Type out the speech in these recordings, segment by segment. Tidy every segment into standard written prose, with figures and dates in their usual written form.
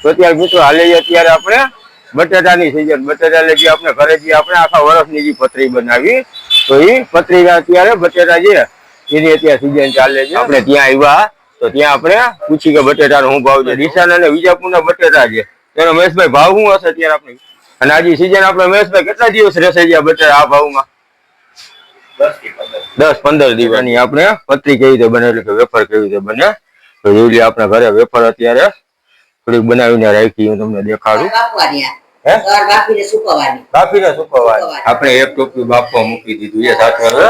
તો અત્યારે મિત્રો હાલે અત્યારે આપણે બટેટાની સિઝન, બટેટા એટલે જે આપણે ઘરે જે આપણે આખા વર્ષની જે પતરી બનાવી, તો એ પતરી અત્યારે બટેટા જે એની અત્યારે સિઝન ચાલે છે. આપણે ત્યાં આવ્યા તો ત્યાં આપણે પૂછી કે બટેટાનો શું ભાવ છે. ડીસાના અને વિજાપુરના બટેટા છે તેનો મહેશભાઈ ભાવ શું હશે અત્યારે આપણે? અને આજે સિઝન આપણે મહેશભાઈ કેટલા દિવસ રહેશે ગયા બટેટા આ ભાવમાં? 10-15 દિવસની આપણે પતરી કેવી રીતે બને એટલે કે વેફર કેવી રીતે બને તો જોઈ આપણે ઘરે વેફર અત્યારે થોડીક બનાવીને રાખી, હું તમને દેખાડું. બાફીને સુકવવાની આપણે એક ટોપલી બાફવા મૂકી દીધું છે, સાથે હવે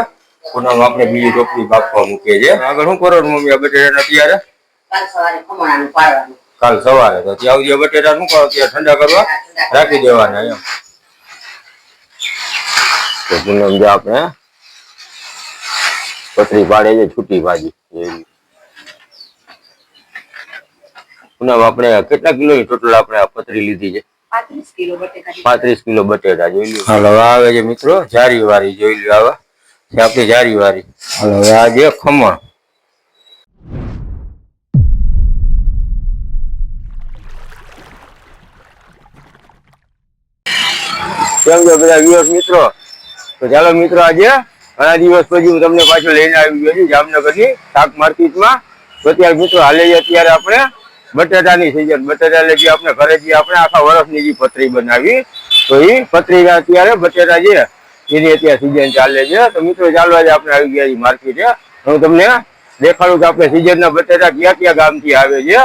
પુનઃ આપણે બીજી ટોપલી બાફવા મૂકીએ છીએ. આગળ શું કરવાનું મમ્મી આ બટેટા અત્યારે? કાલ સવારે તો ત્યાં સુધી બટેટા શું કરો ત્યાં ઠંડા કરવા રાખી દેવાના એમ. તો પૂનમ જે આપણે પતરી પાડે છે છૂટી ભાજી. પૂનમ આપણે કેટલા કિલોની ટોટલ આપણે આ પતરી લીધી છે? 35 કિલો બટેટા જોઈ લો. હાલ હવે આવે છે મિત્રો જારી વારી, જોઈ લો આવે છે આપણી જારી વારી. હાલ હવે આ જે ખમણ કેમ છો બધા વ્યુઅર્સ મિત્રો? તો ચાલો મિત્રો આજે ઘણા દિવસ પછી હું તમને પાછું લઈને આવી ગયો છું જામનગરની શાક માર્કેટમાં. તો અત્યારે મિત્રો હાલે અત્યારે આપણે બટેટાની સિઝન, બટેટા એટલે જે આપણે ઘરે જે આપણે આખા વર્ષની જે પતરી બનાવી, તો એ પતરી અત્યારે બટેટા જે એની અત્યારે સિઝન ચાલે છે. તો મિત્રો ચાલો આજે આપણે આવી ગયા માર્કેટે, હું તમને દેખાડું કે આપણે સિઝનના બટેટા ક્યાં ક્યાં ગામથી આવે છે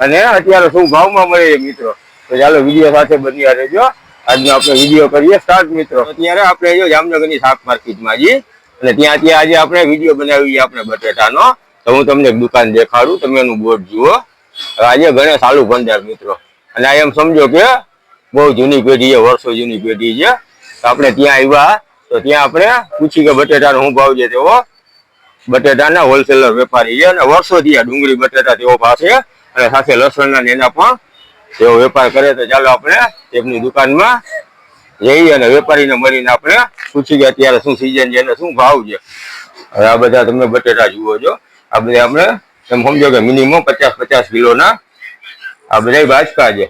અને અત્યારે શું ભાવમાં મળે છે મિત્રો. તો ચાલો વિડીયો સાથે બન્યા રહેજો. આજનો આપણે વિડીયો કરીએ સ્ટાર્ટ મિત્રો. અત્યારે આપણે જો જામનગરની શાક માર્કેટમાં જઈએ અને ત્યાં આજે આપણે વિડીયો બનાવીએ આપણે બટેટાનો. તો હું તમને દુકાન દેખાડું, તમે એનું બોર્ડ જુઓ. આજે ગણેશ આલુ ભંડાર મિત્રો, અને આ એમ સમજો કે બહુ જૂની પેઢી છે, વર્ષો જૂની પેઢી છે. તો આપણે ત્યાં આવ્યા તો ત્યાં આપણે પૂછી કે બટેટાનો શું ભાવ છે. તેઓ બટેટાના હોલસેલર વેપારી છે અને વર્ષોથી આ ડુંગળી બટેટા તેઓ પાસે અને સાથે લસણના એના પણ તેઓ વેપાર કરે. તો ચાલો આપણે તેમની દુકાનમાં જઈએ અને વેપારીને મળીને આપણે પૂછી કે અત્યારે શું સિઝન છે અને શું ભાવ છે. હવે આ બધા તમે બટેટા જુઓ છો, આ બધા આપણે એમ સમજો કે મિનિમમ 50-50 કિલોના આ બધા બાજકા છે.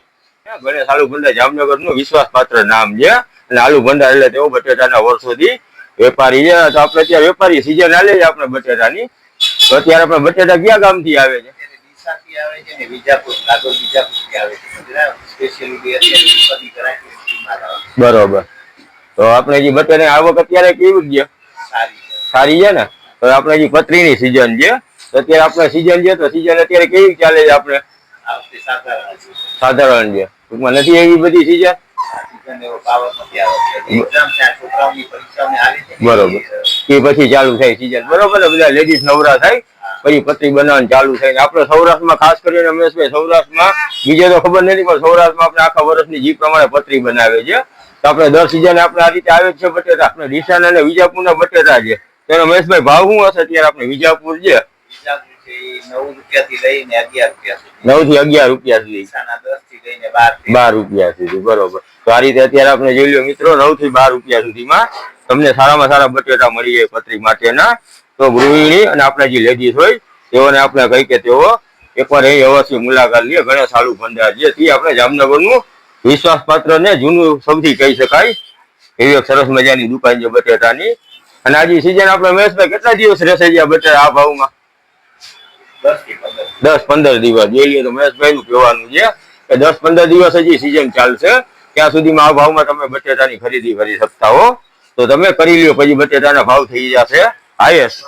ગણેશ આલુ ભંડાર જામનગરનું વિશ્વાસપાત્ર નામ છે અને આલુ ભંડાર એટલે તેઓ બટેટાના વર્ષોથી વેપારી છે. તો આપણે અત્યારે વેપારી સિઝન આલે છે આપણે બટેટાની. તો અત્યારે આપણે બટેટા કયા ગામથી આવે છે? બરોબર. તો આપણે જે બટેટાની આવક અત્યારે કેવી છે? સારી છે ને. તો આપણે જે પતરીની સિઝન છે, તો અત્યારે આપણે સિઝન છે તો સિઝન અત્યારે કેવી ચાલે છે? આપણે સાધારણ છે, ટૂંકમાં નથી એવી બધી સિઝન. બરોબર. એ પછી ચાલુ થાય સિઝન, બરોબર ને? બધા લેડીઝ નવરા થાય પછી પતરી બનાવવાનું ચાલુ થાય. ને આપણે સૌરાષ્ટ્રમાં ખાસ કરીને રમેશભાઈ સૌરાષ્ટ્રમાં બીજે તો ખબર નથી, પણ સૌરાષ્ટ્રમાં આપણે આખા વર્ષની જે પ્રમાણે પતરી બનાવે છે. તો આપણે દર સિઝન આપણે આ રીતે આવે છે બટેટા. આપણે ડીસાના અને વિજાપુરના બટેટા છે તેનો મહેશભાઈ ભાવ શું હશે અત્યારે? આપણે વિજાપુર છે 9 થી 11 રૂપિયા સુધી, 12 રૂપિયા સુધી. બરોબર. તો આ રીતે અત્યારે આપણે જોઈ લો મિત્રો 9 થી 12 રૂપિયા સુધીમાં તમને સારામાં સારા બટેટા મળી જાય પતરી માટેના. તો ગૃહિણી અને આપણા જે લેડીઝ હોય તેઓને આપણે કહી કે તેઓ એકવાર એ અવશ્ય મુલાકાત લે. ગણેશ આલુ ભંડાર જે તે આપણે જામનગરનું વિશ્વાસપાત્ર ને જૂનું સૌથી કહી શકાય એવી એક સરસ મજાની દુકાન છે બટેટાની. અને આજે સિઝન આપણે મહેશભાઈ કેટલા દિવસ રહેશે ગયા બટેટા આ ભાવમાં? 10-15 દિવસ. જોઈએ તો મહેશભાઈ નું કહેવાનું છે કે 10-15 દિવસ હજી સિઝન ચાલશે. ત્યાં સુધીમાં આ ભાવમાં તમે બટેટાની ખરીદી કરી શકતા હો. તો તમે કરી લ્યો, પછી બટેટાના ભાવ થઈ જશે હાઈએસ્ટ.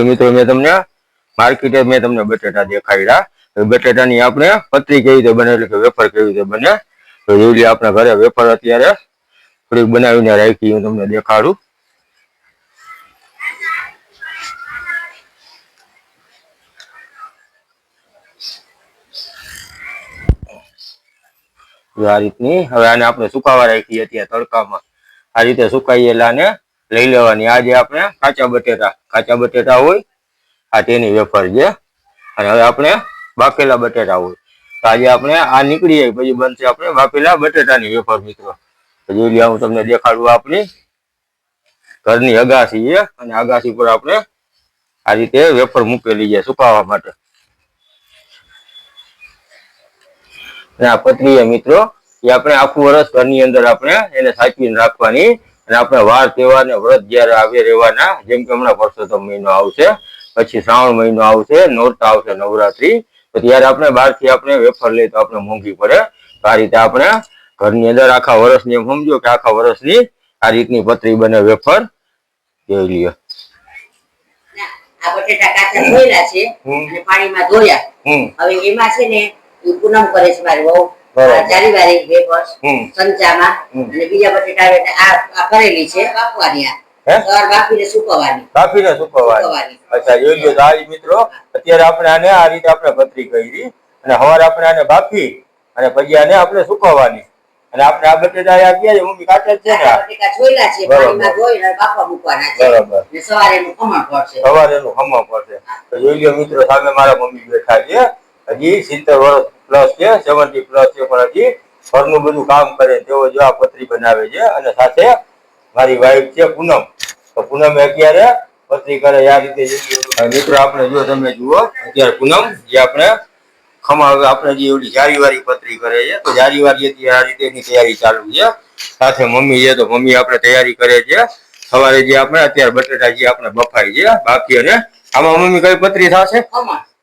મિત્રો મેં તમને માર્કેટે મેં તમને બટેટા દેખાડ્યા. બટેટાની આપણે પતરી કેવી રીતે બને એટલે કે વેફર કેવી રીતે બને તો જોઈ આપણે ઘરે વેફર અત્યારે થોડીક બનાવીને રાખી, હું તમને દેખાડું. આ રીતની હવે આને આપણે સુકાવા રાખીએ અત્યારે તડકામાં. આ રીતે સુકાયેલા ને લઈ લેવાની. આજે આપણે કાચા બટેટા હોય આ તેની વેફર છે. અને હવે આપણે બાફેલા બટેટા હોય તો આજે આપણે આ નીકળી જાય પછી બનશે આપણે બાફેલા બટેટાની વેફર મિત્રો. તો જોઈ લો હું તમને દેખાડું આપણી ઘરની અગાસી છે અને અગાસી પર આપણે આ રીતે વેફર મૂકેલી છે સુકાવા માટે. અને આ પતરી મિત્રો એ આપણે આખું વર્ષ ઘરની અંદર આપણે એને સાચવીને રાખવાની અને આપણે વાર તહેવાર ને વ્રત જયારે આવે રહેવાના. જેમ કે હમણાં પરસોત્તમ મહિનો આવશે, પછી શ્રાવણ મહિનો આવશે, નોરતા આવશે, નવરાત્રી, તો ત્યારે આપણે બહારથી આપણે વેફર લઈએ તો આપણે મોંઘી પડે. તો આ રીતે આપણે ઘરની અંદર આખા વર્ષની એમ સમજો કે આખા વર્ષની આ રીતની પતરી બને વેફર. જોઈ લ્યો. આ બટેટા કાચા ધોયેલા છે અને પાણીમાં ધોયા. હવે એમાં છે ને પૂનમ કરે છે મારી વહુ ચારી વારી વેફર સંચામાં અને બીજા બટેટા આ કરેલી છે બાફવાની. આ બાફીને સુકવવાની. અચ્છા જોઈ લો તારી મિત્રો, અત્યારે આપણે આને આ રીતે આપણે પતરી કરી અને સવારે આપણે આને બાફી અને પછી આને આપણે સુકવવાની. અને આપણે આ બટેટા આ ગયા છે મમ્મી કાચા છે ને બટેટા છોયલા છે પાણીમાં ધોઈને બાફવા મૂકવાના છે. બરાબર. ને સવારે એનું ખમણ પડશે. તો જોઈ લો મિત્રો સામે મારા મમ્મી બેઠા છે, હજી 70 વર્ષ પ્લસ છે, 70 પ્લસ છે, પણ હજી ઘરનું બધું કામ કરે તેઓ જો આ પતરી બનાવે છે. અને સાથે મારી વાઈફ છે પૂનમ, તો પૂનમ અત્યારે પતરી કરે આ રીતે. મિત્રો આપણે જો તમે જુઓ અત્યારે પૂનમ જે આપણે ખમણ આપણે જે એવડી જારીવાળી પતરી કરે છે, તો જારીવાળી અત્યારે આ રીતે એની તૈયારી ચાલુ છે. સાથે મમ્મી છે તો મમ્મી આપણે તૈયારી કરે છે. સવારે જે આપણે અત્યારે બટેટા જે આપણે બફાઈ છે બાકી, અને આમાં મમ્મી કઈ પતરી થશે?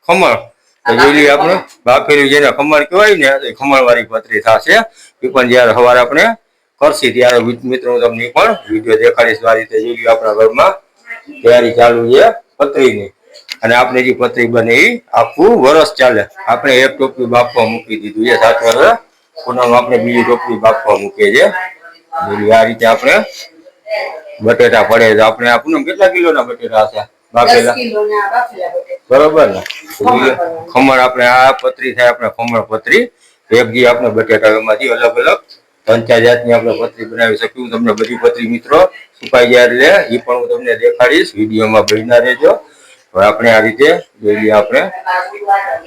ખમણ. તો જોઈ લઈએ આપણે બાફેલું જેને ખમણ કહેવાય ને તો ખમણ વાળી પતરી થશે. એ પણ જયારે સવારે આપણે કરશી ત્યારે મિત્રો તમને પણ વિડીયો દેખાડીશ. આ રીતે જોઈ લઈએ આપણા ઘરમાં તૈયારી ચાલુ છે પતરીની. અને આપણે જે પતરી બને એ આખું વરસ ચાલે. આપણે એક ટોપી બાફવા મૂકી દીધું છે, સાથે પૂનમ આપણે બીજી ટોપી બાફવા મૂકીએ છીએ. આ રીતે આપણે બટેટા પડે છે. આપણે આ પૂનમ કેટલા કિલોના બટેટા હશે બાફેલા? બરોબર ને. ખમણ આપણે આ પતરી થાય આપણે ખમણ પતરી. એક જે આપણે બટેટા એમાંથી અલગ અલગ 3-4 જાતની આપણે પતરી બનાવી શકીએ. હું તમને બધી પતરી મિત્રો સુકાઈ જાય એટલે એ પણ હું તમને દેખાડીશ. વિડીયોમાં બન્યા રહેજો. હવે આપણે આ રીતે જોઈએ આપણે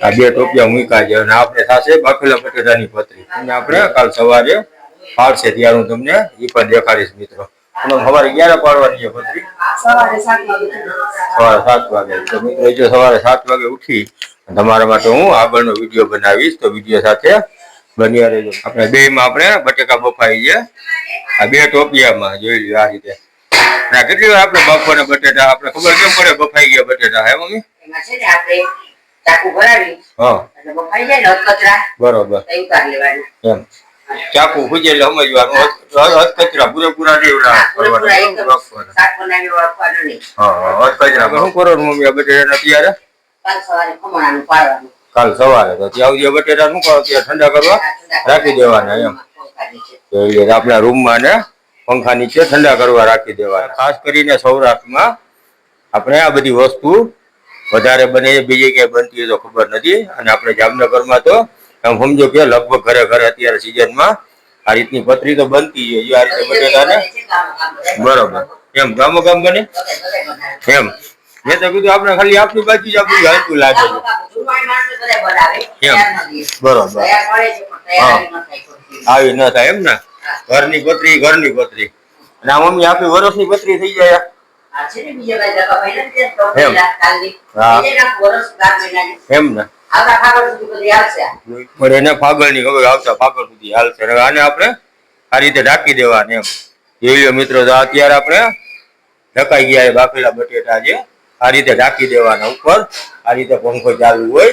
આ 2 ટોપિયા મૂક્યા છે અને આપણે થશે બાફેલા બટેટાની પતરી. અને આપણે કાલ સવારે પાડશે ત્યારે હું તમને એ પણ દેખાડીશ મિત્રો. સવારે ક્યારે પાડવાની છે પતરી? સવારે 7 વાગે. સવારે 7 વાગે. તો મિત્રો જો સવારે 7 વાગે ઉઠી તમારા માટે હું આગળનો વિડીયો બનાવીશ, તો વિડીયો સાથે બન્યા રહેજો. આપણે બેયમાં આપણે બટેકા બફાઈ છે આ 2 ટોપિયામાં. જોઈ લો આ રીતે. ના કેટલી વાર આપણે બાફવાના બટેટા આપણે ખબર કેમ પડે બફાઈ ગયા બટેટા? હે મમ્મી? એમાં છે ને આપણે ચાકુ ભરાવી એટલે બફાઈ જાય ને અધકચરા બરોબર ઉતાર લેવાનું. એમ ચાકુ ખૂજે એટલે સમજવાનું અધકચરા પૂરેપૂરા નહીં શાક બનાવી વાળવાનું નહીં. અધકચરા શું કરો મમ્મી આ બટેટા અત્યારે? કાલ સવારે ખમણાનું પાડવાનું. કાલ સવારે તો ત્યાં સુધી બટેટા શું કરો ત્યાં ઠંડા કરવા રાખી દેવાના. એમ આપણા રૂમમાં ને પંખા નીચે ઠંડા કરવા રાખી દેવાના. ખાસ કરીને સૌરાષ્ટ્રમાં આપણે આ બધી વસ્તુ વધારે બને છે, બીજી ક્યાંય બનતી હોય તો ખબર નથી. અને આપણે જામનગરમાં તો એમ સમજો કે લગભગ ઘરે ઘરે અત્યારે સિઝનમાં આ રીતની પતરી તો બનતી છે. આ રીતે બટેટાને બરોબર એમ ગામો ગામ બને એમ. મેં તો કીધું આપણે ખાલી આપણી બાજુ જ આપણું હાલતું લાગે છે એમ. બરોબર આવી ન થાય એમ ને. ઘરની પતરી અને આ મમ્મી આપણી વરસની પતરી થઈ જાય એમ ને. પણ એને ફાગણની હવે આવતા ફાગણ સુધી હાલશે. આને આપણે આ રીતે ઢાંકી દેવાને એમ. જોઈ લો મિત્રો તો અત્યારે આપણે ઢકાઈ ગયા બાફેલા બટેટા છે આ રીતે ઢાંકી દેવાના ઉપર. આ રીતે પંખો ચાલુ હોય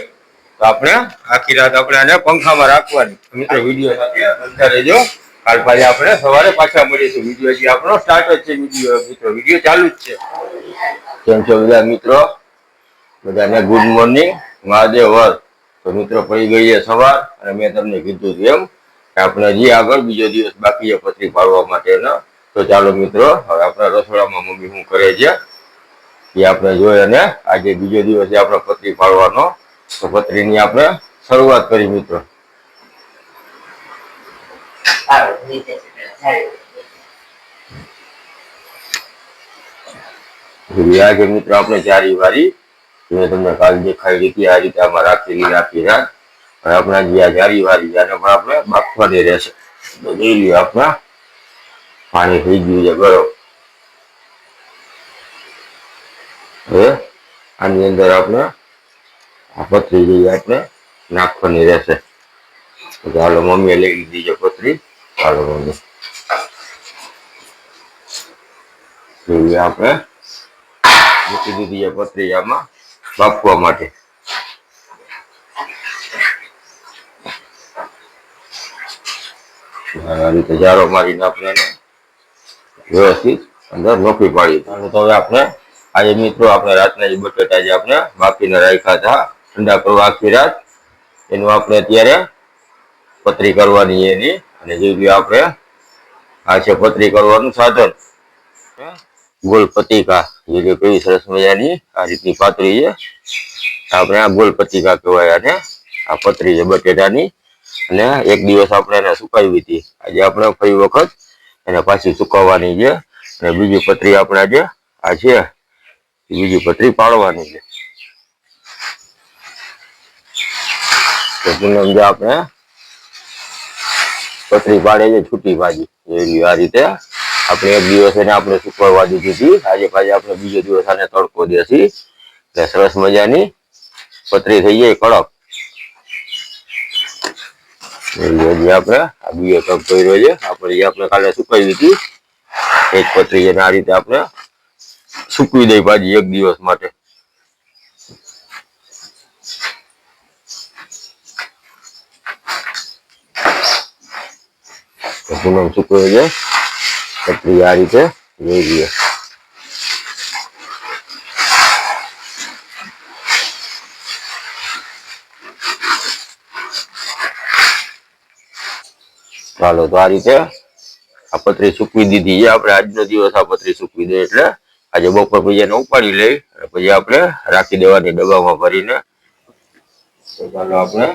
તો આપણે આખી રાત આપણે આને પંખામાં રાખવાની. મિત્રો વિડીયો સાથે બનતા રહેજો. કાલ પાછા આપણે સવારે પાછા મળીશું. વિડીયો હજી આપણો સ્ટાર્ટ જ છે. વિડીયો ચાલુ જ છે. કેમ છો બધા મિત્રો? બધાને ગુડ મોર્નિંગ, મહાદેવ વર. તો મિત્રો પડી ગઈ છે સવાર અને મેં તમને કીધું હતું એમ કે આપણે હજી આગળ બીજો દિવસ બાકી છે પતરી પાડવા માટેનો. તો ચાલો મિત્રો હવે આપણા રસોડામાં મમ્મી શું કરે છે એ આપણે જોઈએ. અને આજે બીજો દિવસ છે આપણે પતરી પાડવાનો, તો પતરીની આપણે શરૂઆત કરી મિત્રો. આજે મિત્રો આપણે ચારી વારી મેં તમને કાલ દેખાડી હતી આ રીતે આમાં રાખેલી રાખી રાખ હવે આપણા જે આ જારી વાળી આને પણ આપણે બાફવાની રહેશે. તો જોઈ લઈએ આપણા પાણી થઈ ગયું છે ગરમ. હવે આની અંદર આપણે આ પતરી જેવી આપણે નાખવાની રહેશે. ચાલો મમ્મીએ લઈ લીધી છે પતરી. ચાલો મમ્મી એવી આપણે મૂકી દીધી છે પતરી આમાં બાફવા માટે. આ રીતે જારો મારીને આપણે વ્યવસ્થિત અંદર નોખી પાડી. તો હવે આપણે આજે મિત્રો આપણે રાતના જે બટેટા જે આપણે બાફીને રાખ્યા હતા ઠંડા કરવા આખી રાત, એનું આપણે અત્યારે પતરી કરવાની એની. અને જેવી આપણે આ છે પતરી કરવાનું સાધન, ગોળ પતિકા. જે કેવી સરસ મજાની આ રીતની પાતળી છે. આપણે આ ગોળ પતિકા કહેવાય આને. આ પતરી છે બટેટાની. અને એક દિવસ આપણે એને સુકાવી હતી. આજે આપણે ફરી વખત એને પાછી સુકવવાની છે. અને બીજી પતરી આપણે આજે આ છે બીજી પતરી પાડવાની છે. તો પૂનમ જે આપણે પતરી પાડે છે છૂટી ભાજી એવી આ રીતે આપણે એક દિવસ એને આપણે સુકવવા દીધી હતી. આજે પાછી આપણે બીજો દિવસ આને તડકો દેશી એટલે સરસ મજાની પતરી થઈ જાય કડક. હજી આપણે આ બીજો ટબ કર્યો છે આપણે જે આપણે કાલે સુકાવી હતી એક પતરી એને આ રીતે આપણે સૂકવી દઈ ભાજી એક દિવસ માટે. પૂનમ સૂકવે છે પતરી આ રીતે જોઈ લઈએ. ચાલો તો આ રીતે આ પતરી સૂકવી દીધી છે આપણે. આજનો દિવસ આ પતરી સૂકવી દે એટલે આજે બપોર પછી એને ઉપાડી લઈ અને પછી આપણે રાખી દેવાની ડબ્બામાં ભરીને. તો ચાલો આપણે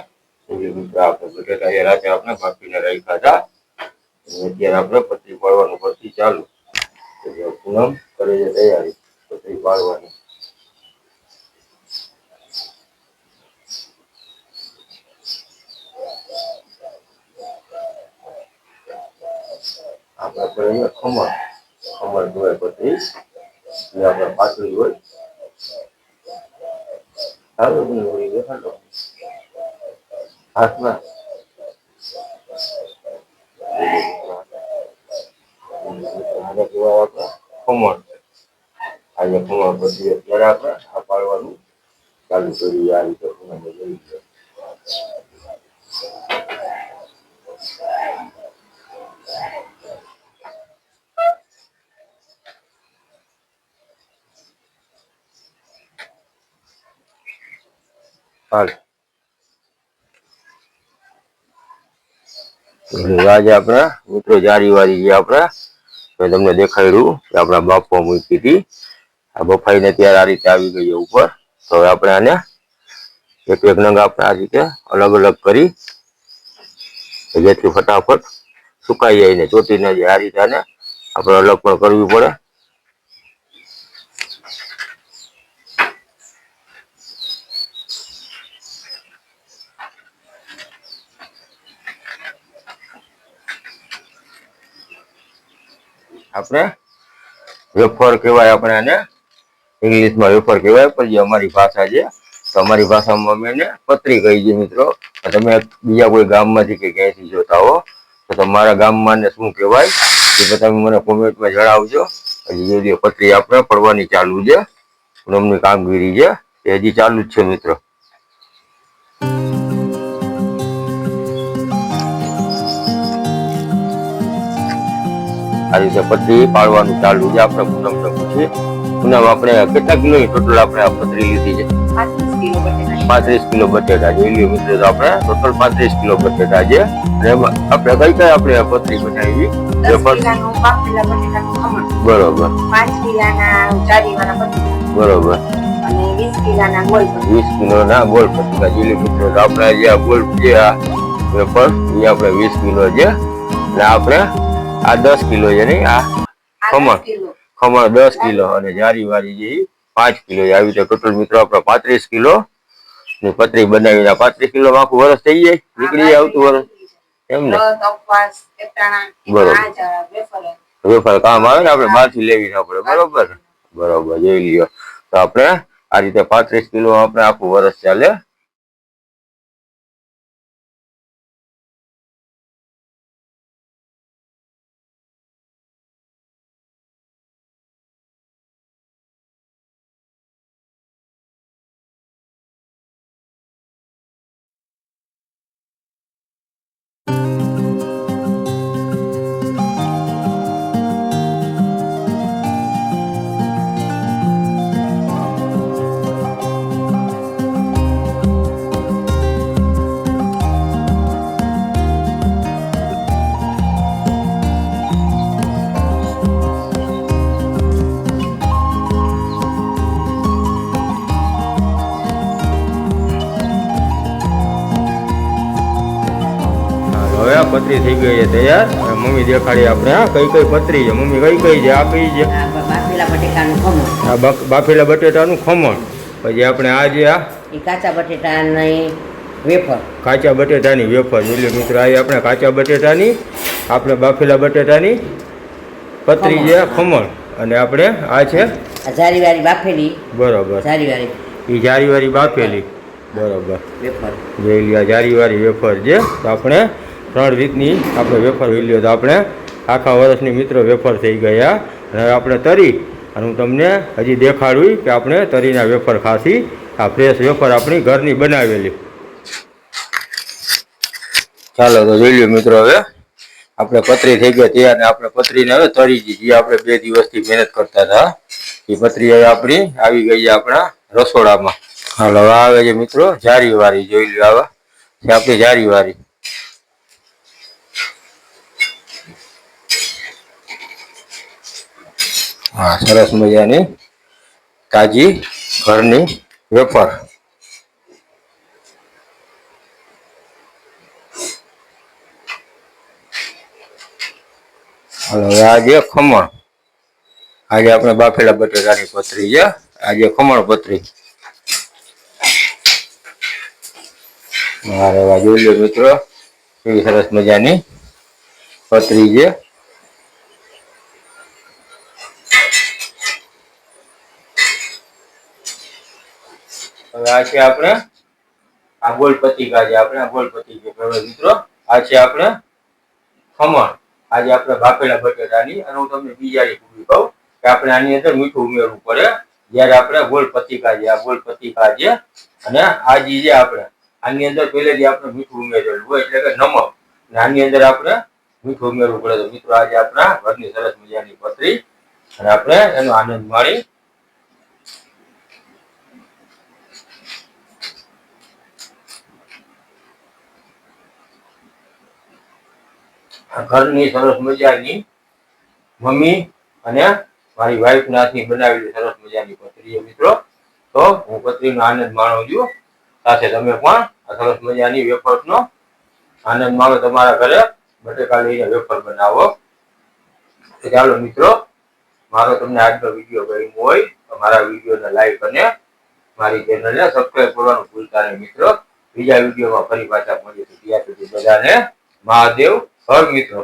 બટેટા એ રાતે આપણે બાફીને રાખ્યા હતા. અત્યારે આપણે પતરી પાડવાનું પછી ચાલુ. પૂનમ કરે છે તૈયારી પતરી પાડવાની. આપણે કરીએ ખમણ. ખમણ ધોય પતરી એ આપણે પાતળી હોય. સારું નહીં હોય દેખાડો હાથમાં. આને કહેવાય આપણે ખમણ. આજે ખમણ પછી અત્યારે આપણે આ પાડવાનું ચાલુ કરીએ આ રીતે ખમણ લઈ જાય. આજે આપણે મિત્રો જારી વાળી જે આપણે મેં તમને દેખાડ્યું કે આપણે બાફવા મૂકી હતી. આ બફાઈને ત્યારે આ રીતે આવી ગઈ ઉપર. તો હવે આપણે આને એક એક નંગ આપણે આ રીતે અલગ અલગ કરી જેથી ફટાફટ સુકાઈ જાય ને ચોટીને આ રીતે આને આપણે અલગ પણ કરવી પડે. આપણે વેફર કહેવાય આપણે આને ઇંગ્લિશમાં વેફર કહેવાય પણ જે અમારી ભાષા છે તો અમારી ભાષામાં અમે એને પતરી કહી છે મિત્રો. તમે બીજા કોઈ ગામમાંથી કે ક્યાંયથી જોતા હો તો તમારા ગામમાં ને શું કહેવાય એ તમે મને કોમેન્ટમાં જણાવજો. હજી જે પતરી આપણે પડવાની ચાલુ છે પૂનમની કામગીરી છે એ હજી ચાલુ જ છે મિત્રો. આ રીતે પતરી પાડવાનું ચાલુ છે આપણે પૂનમને પૂછીએ. પૂનમ આપણે કેટલા કિલોની ટોટલ આપણે આ પતરી લીધી છે? 35 કિલો બટેટા જોઈ લ્યો મિત્રો. તો આપણે ટોટલ 35 કિલો બટેટા છે. અને એમાં આપણે કઈ કઈ આપણે પતરી બનાવી? બરોબર. 5 કિલોના જારીવાળા પતરી. બરોબર. અને 20 કિલોના ગોળ પતરી. 20 કિલોના ગોળ પતરી જોઈ લ્યો મિત્રો. તો આપણે જે આ ગોળ છે આ વેફર એ આપણે 20 કિલો છે. અને આપણે આ 10 કિલો છે નહીં આ ખમણ 10 કિલો અને જારી વાળી જે 5 કિલો આવી રીતે ટોટલ મિત્રો આપણે 35 કિલો ને પતરી બનાવીને 35 કિલો આખું વર્ષ થઈ જાય, નીકળી જાય આવતું વર્ષ એમ ને? બરોબર, વેફર કામ આવે ને, આપણે બહારથી લેવી ના પડે. બરોબર બરોબર, જોઈ લ્યો. તો આપણે આ રીતે 35 કિલો આપણે આખું વર્ષ ચાલે. હવે આ પતરી થઈ ગઈ છે તૈયાર. મમ્મી દેખાડી આપણે આ કઈ કઈ પતરી છે. મમ્મી કઈ કઈ છે? આ કઈ છે? બાફેલા બટેટાનું ખમણ. આ બાફેલા બટેટાનું ખમણ. પછી આપણે આ જે આ કાચા બટેટાની વેફર. કાચા બટેટાની વેફર. એટલે મિત્રો આ આપણે કાચા બટેટાની, આપણે બાફેલા બટેટાની પતરી છે ખમણ. અને આપણે આ છે જારીવાળી બાફેલી. બરોબર, જારીવાળી એ જારીવાળી બાફેલી. બરોબર, વેફર જોઈ લ્યો જારીવાળી વેફર છે. તો આપણે 3 રીતની આપણે વેફર જોઈ લ્યો. તો આપણે આખા વર્ષની મિત્રો વેફર થઈ ગયા. અને હવે આપણે તરી અને હું તમને હજી દેખાડું કે આપણે તરીના વેફર ખાસી. આ ફ્રેશ વેફર આપણી ઘરની બનાવેલી. ચાલો તો જોઈ લ્યો મિત્રો, હવે આપણે પતરી થઈ ગયા તૈયાર. ને આપણે પતરીને હવે તરી દીધી. આપણે 2 દિવસથી મહેનત કરતા હતા. એ પતરી હવે આપણી આવી ગઈ છે આપણા રસોડામાં. હાલો હવે આવે છે મિત્રો જારીવાળી. જોઈ લ્યો આવા છે આપણી જારીવાળી. હા, સરસ મજાની તાજી ઘરની વેફર. હાલો હવે આજે ખમણ. આજે આપણે બાફેલા બટેટાની પતરી છે. આજે ખમણ પતરી. મારે વા જોઈ લો મિત્રો, કેવી સરસ મજાની પતરી છે. હવે આ છે આપણે આ ગોળ પતિકા છે. આપણે આ ગોળ પતિકા મિત્રો, આ છે આપણે ખમણ. આજે આપણે બાફેલા બટેટાની. અને હું તમને બીજાની પૂરી કહું કે આપણે આની અંદર મીઠું ઉમેરવું પડે જ્યારે આપણે ગોળ પતિકા છે. આ ગોળ પતિકા છે. અને આ જે છે આપણે આની અંદર પહેલેથી આપણે મીઠું ઉમેરેલું હોય, એટલે કે નમક. અને આની અંદર આપણે મીઠું ઉમેરવું પડે. તો મિત્રો આજે આપણા ઘરની સરસ મજાની પતરી અને આપણે એનો આનંદ માણી. ઘરની સરસ મજાની મમ્મી અને મારી વાઈફ ના હાથની બનાવેલી સરસ મજાની પતરી મિત્રો. તો હું પતરીનો આનંદ માણું છું, સાથે તમે પણ આ સરસ મજાની વેફરનો આનંદ માણો. તમારા ઘરે બટેકા લઈને વેફર બનાવો. ચાલો મિત્રો, મારો તમને આજનો વિડીયો ગમ્યો હોય તો મારા વિડીયોને લાઈક અને મારી ચેનલને સબસ્ક્રાઈબ કરવાનું ભૂલતા નહીં મિત્રો. બીજા વિડીયોમાં ફરી પાછા મળીશું. ત્યાં સુધી બધાને મહાદેવ હર મિત્રો.